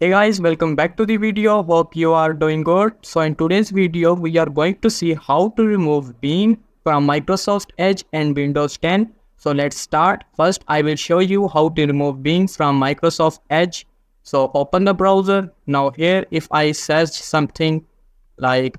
Hey guys, welcome back to the video. Hope you are doing good. So in today's video, we are going to see how to remove Bing from Microsoft Edge and Windows 10. So let's start. First, I will show you how to remove Bing from Microsoft Edge. So open the browser. Now here, if I search something like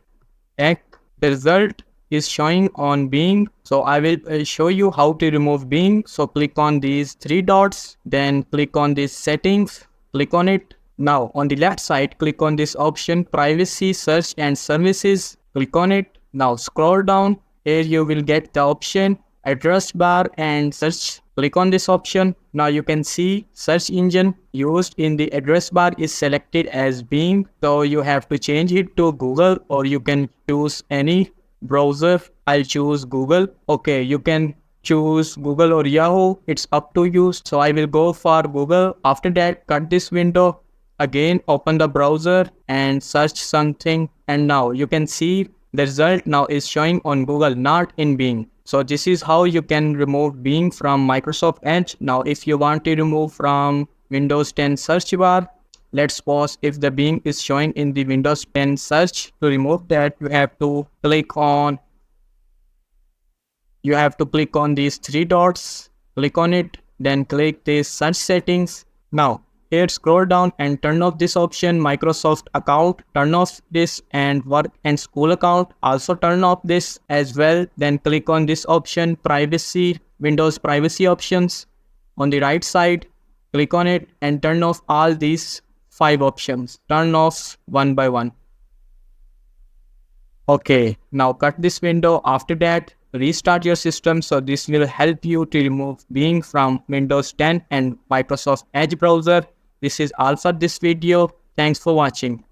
egg, the result is showing on Bing. So I will show you how to remove Bing. So click on these three dots, then click on these settings, click on it. Now on the left side, click on this option privacy, search and services, click on it. Now scroll down. Here you will get the option address bar and search. Click on this option. Now you can see search engine used in the address bar is selected as Bing. So you have to change it to Google, or you can choose any browser. I'll choose Google. Okay, you can choose Google or Yahoo. It's up to you. So I will go for Google. After that, cut this window. Again, open the browser and search something. And now you can see the result now is showing on Google, not in Bing. So this is how you can remove Bing from Microsoft Edge. Now, if you want to remove from Windows 10 search bar, let's suppose if the Bing is showing in the Windows 10 search. To remove that, you have to click on these three dots, click on it, then click this search settings. Now here scroll down and turn off this option Microsoft account, turn off this, and work and school account, also turn off this as well. Then click on this option privacy, Windows privacy options on the right side, click on it and turn off all these 5 options, turn off one by one. Okay, now cut this window. After that, restart your system. So this will help you to remove Bing from Windows 10 and Microsoft Edge browser. This is all for this video. Thanks for watching.